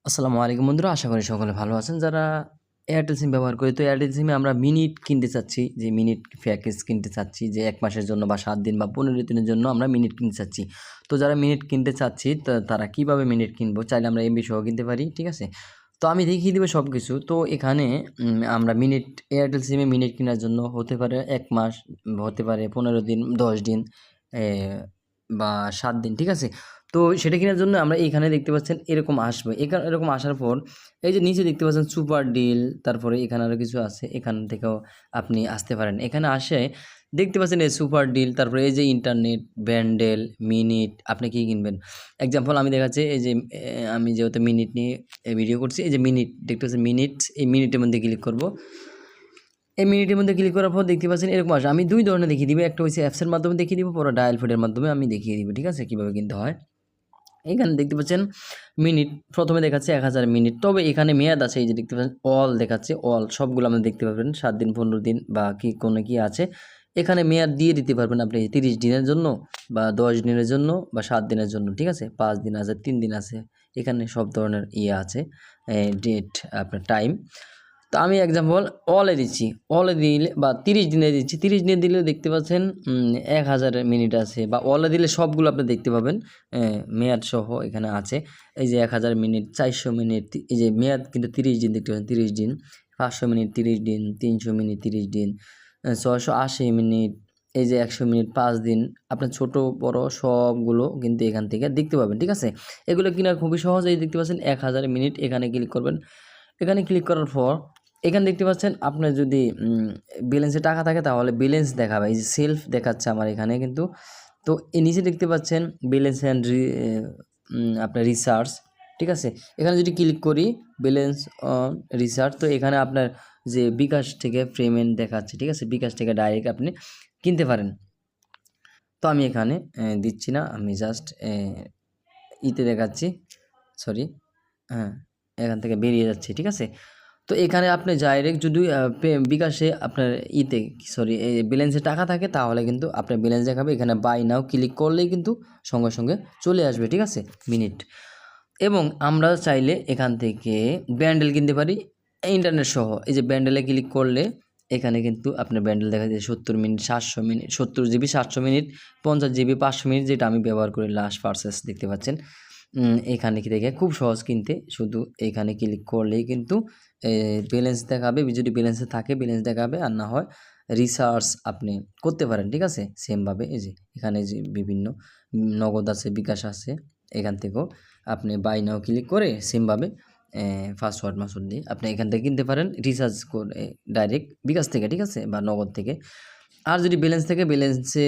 আসসালামু আলাইকুম বন্ধুরা, আশা করি সকলে ভালো আছেন। যারা এয়ারটেল সিম ব্যবহার করি, তো এয়ারটেল সিমে আমরা মিনিট কিনতে চাচ্ছি, যে মিনিট প্যাকেজ কিনতে চাচ্ছি, যে ১ মাসের জন্য বা ৭ দিন বা ১৫ দিনের জন্য আমরা মিনিট কিনতে চাচ্ছি। তো যারা মিনিট কিনতে চাচ্ছি তারা কিভাবে মিনিট কিনবো? চাইলে আমরা এমবি সহ কিনতে পারি, ঠিক আছে? তো আমি দেখিয়ে দিব সবকিছু। তো এখানে আমরা মিনিট এয়ারটেল সিমে মিনিট কেনার জন্য হতে পারে ১ মাস, হতে পারে ১৫ দিন, ১০ দিন এ বা ৭ দিন, ঠিক আছে? তো সেটা কেনার জন্য আমরা এইখানে দেখতে পাচ্ছেন এরকম আসবে। এরকম আসার পর এই যে নিচে দেখতে পাচ্ছেন সুপার ডিল, তারপরে এখানে আরও কিছু আছে। এখান থেকেও আপনি আসতে পারেন। এখানে আসে দেখতে পাচ্ছেন এই সুপার ডিল, তারপরে এই যে ইন্টারনেট, ব্যান্ডেল, মিনিট আপনি কি কিনবেন? এক্সাম্পল আমি দেখাচ্ছি, এই যে আমি যেহেতু মিনিট নিয়ে ভিডিও করছি, এই যে মিনিট দেখতে পাচ্ছেন মিনিট, এই মিনিটের মধ্যে ক্লিক করব। এই মিনিটের মধ্যে ক্লিক করার পর দেখতে পাচ্ছেন এরকম আসে। আমি ২ ধরনের দেখিয়ে দিব। একটা হচ্ছে অ্যাপসের মাধ্যমে দেখিয়ে দিব, পরে ডায়াল ফোডের মাধ্যমে আমি দেখিয়ে দিব, ঠিক আছে? কীভাবে কিনতে হয়। এখানে দেখতে পাচ্ছেন মিনিট প্রথমে দেখাচ্ছে ১০০০ মিনিট। তবে এখানে মেয়াদ আছে, এই যে দেখতে পাচ্ছেন অল দেখাচ্ছে, অল সবগুলো আপনি দেখতে পাবেন। ৭ দিন, ১৫ দিন বা কোনো কি আছে। এখানে মেয়াদ দিয়ে দিতে পারবেন আপনি ৩০ দিনের জন্য বা ১০ দিনের জন্য বা ৭ দিনের জন্য, ঠিক আছে? ৫ দিন আছে, ৩ দিন আছে। এখানে সব ধরনের আছে, ডেট, আপনার টাইম। তো আমি এক্সাম্পল অলে দিচ্ছি। অলে দিলে বা ৩০ দিনে দিচ্ছি। ৩০ দিনে দিলে দেখতে পাচ্ছেন ১০০০ মিনিট আছে, বা অলে দিলে সবগুলো আপনি দেখতে পাবেন মেয়াদ সহ এখানে আছে। এই যে ১০০০ মিনিট, ৪০০ মিনিট, এই যে মেয়াদ কিন্তু ৩০ দিন দেখতে পাচ্ছেন, ৩০ দিন, ৫০০ মিনিট ৩০ দিন, ৩০০ মিনিট ৩০ দিন, ৬৮০ মিনিট, এই যে ১০০ মিনিট ৫ দিন। আপনার ছোট বড় সবগুলো কিন্তু এখান থেকে দেখতে পাবেন, ঠিক আছে? এগুলো কেনার খুবই সহজ। এই দেখতে পাচ্ছেন ১০০০ মিনিট, এখানে ক্লিক করবেন। এখানে ক্লিক করার পর এখানে দেখতে পাচ্ছেন আপনার যদি ব্যালেন্সে টাকা থাকে তাহলে ব্যালেন্স দেখাবে। এই যে সেলফ দেখাচ্ছে আমার এখানে কিন্তু। তো এই নিচে দেখতে পাচ্ছেন ব্যালেন্স অ্যান্ড আপনার রিসার্চ, ঠিক আছে? এখানে যদি ক্লিক করি ব্যালেন্স অন রিসার্চ, তো এখানে আপনার যে বিকাশ থেকে পেমেন্ট দেখাচ্ছে, ঠিক আছে? বিকাশ থেকে ডাইরেক্ট আপনি কিনতে পারেন। তো আমি এখানে দিচ্ছি না, আমি জাস্ট ইতে দেখাচ্ছি, সরি, হ্যাঁ, এখান থেকে বেরিয়ে যাচ্ছি, ঠিক আছে? তো এখানে আপনি ডাইরেক্ট যদি বিকাশে আপনার সরি, ব্যালেন্সে টাকা থাকে তাহলে কিন্তু আপনার ব্যালেন্স দেখাবে। এখানে বাই নাও ক্লিক করলেই কিন্তু সঙ্গে সঙ্গে চলে আসবে, ঠিক আছে? মিনিট। এবং আমরা চাইলে এখান থেকে ব্যান্ডেল কিনতে পারি ইন্টারনেট সহ। এই যে ব্যান্ডেলে ক্লিক করলে এখানে কিন্তু আপনার ব্যান্ডেল দেখা যায় ৭০ minute, ৭০০ minute, ৭০ GB ৭০০ minute, ৫০ GB ৫০০ minute, যেটা আমি ব্যবহার করি লাস্ট পারচেস দেখতে পাচ্ছেন। এখানে থেকে খুব সহজ কিনতে, শুধু এখানে ক্লিক করলেই কিন্তু ব্যালেন্স দেখাবে। যদি ব্যালেন্সে থাকে ব্যালেন্স দেখাবে, আর না হয় রিসার্চ আপনি করতে পারেন, ঠিক আছে? সেমভাবে এই যে এখানে যে বিভিন্ন নগদ আছে, বিকাশ আছে, এখান থেকেও আপনি বাই নাও ক্লিক করে সেমভাবে পাসওয়ার্ড দিয়ে আপনি এখান থেকে কিনতে পারেন রিচার্জ করে ডাইরেক্ট বিকাশ থেকে, ঠিক আছে? বা নগদ থেকে। আর যদি ব্যালেন্স থেকে ব্যালেন্সে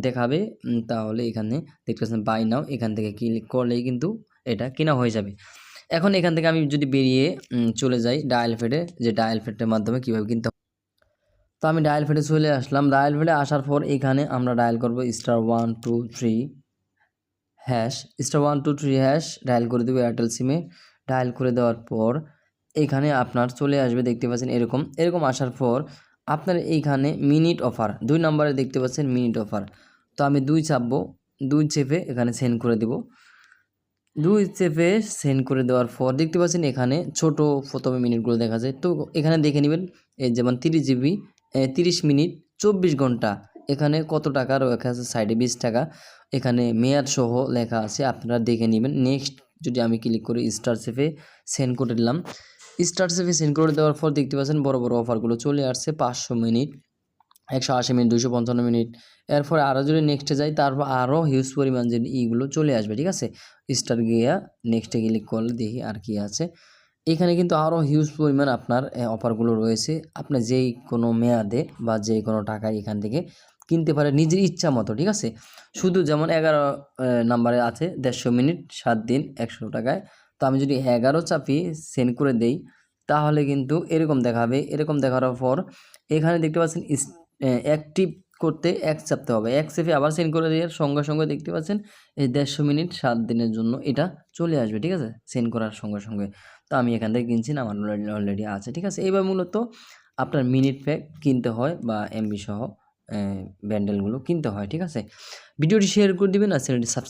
দেখাবে, তাহলে এখানে দেখতে পাচ্ছেন বাই নাও, এখান থেকে ক্লিক করলেই কিন্তু এটা কেনা হয়ে যাবে। এখন এখান থেকে আমি যদি বেরিয়ে চলে যাই ডায়াল প্যাডে, যে ডায়াল প্যাডের মাধ্যমে কীভাবে কিনতে হয়। তো আমি ডায়াল প্যাডে চলে আসলাম। ডায়াল প্যাডে আসার পর এখানে আমরা ডায়াল করব *123# *123# ডায়াল করে দেবো এয়ারটেল সিমে। ডায়াল করে দেওয়ার পর এখানে আপনার চলে আসবে, দেখতে পাচ্ছেন এরকম আসার পর আপনার এইখানে মিনিট অফার ২ নম্বরে দেখতে পাচ্ছেন মিনিট অফার। তো আমি ২ চাপবো, ২ চেপে এখানে সেন্ড করে দেব। ২ চেপে সেন্ড করে দেওয়ার পর দেখতে পাচ্ছেন এখানে ছোট প্রথমে মিনিটগুলো দেখা যায়। তো এখানে দেখে নেবেন, এই যেমন ৩০ জিবি ৩০ মিনিট ২৪ ঘন্টা, এখানে কত টাকা লেখা আছে সাইডে ২০ টাকা। এখানে মেয়াদ সহ লেখা আছে, আপনারা দেখে নেবেন। নেক্সট যদি আমি ক্লিক করি স্টার চেপে সেন্ড করে দিলাম। স্টার চেপে সেন্ড করে দেওয়ার পর দেখতে পাচ্ছেন বড় অফারগুলো চলে আসছে। ৫০০ মিনিট, ১৮০ মিনিট, ২৫৫ মিনিট। এরপরে আরও যদি নেক্সটে যাই, তারপর আরও হিউজ পরিমাণ যে ইগুলো চলে আসবে, ঠিক আছে? স্টার গিয়া নেক্সটে ক্লিক করলে দেখি আর কি আছে। এখানে কিন্তু আরও হিউজ পরিমাণ আপনার অফারগুলো রয়েছে। আপনি যেই কোনো মেয়াদে বা যে কোনো টাকায় এখান থেকে কিনতে পারেন নিজের ইচ্ছা মতো, ঠিক আছে? শুধু যেমন ১১ নাম্বারে আছে ১৫০ মিনিট ৭ দিন ১০০ টাকায়। তো আমি যদি ১১ চাপি সেন্ড করে দেই, তাহলে কিন্তু এরকম দেখাবে। এরকম দেখানোর পর এখানে দেখতে পাচ্ছেন অ্যাক্টিভ করতে ১ চাপতে হবে। ১ চেপে আবার সেন্ড করে দেওয়ার সঙ্গে সঙ্গে দেখতে পাচ্ছেন এই ১৫০ মিনিট ৭ দিনের জন্য এটা চলে আসবে, ঠিক আছে? সেন্ড করার সঙ্গে সঙ্গে। তো আমি এখান থেকে কিনছি না, আমার অলরেডি আছে, ঠিক আছে? এইভাবে মূলত আপনার মিনিট প্যাক কিনতে হয় বা এমবি সহ ব্যান্ডেলগুলো কিনতে হয়, ঠিক আছে? ভিডিওটি শেয়ার করে দিবেন আর চ্যানেলটি সাবস্ক্রাইব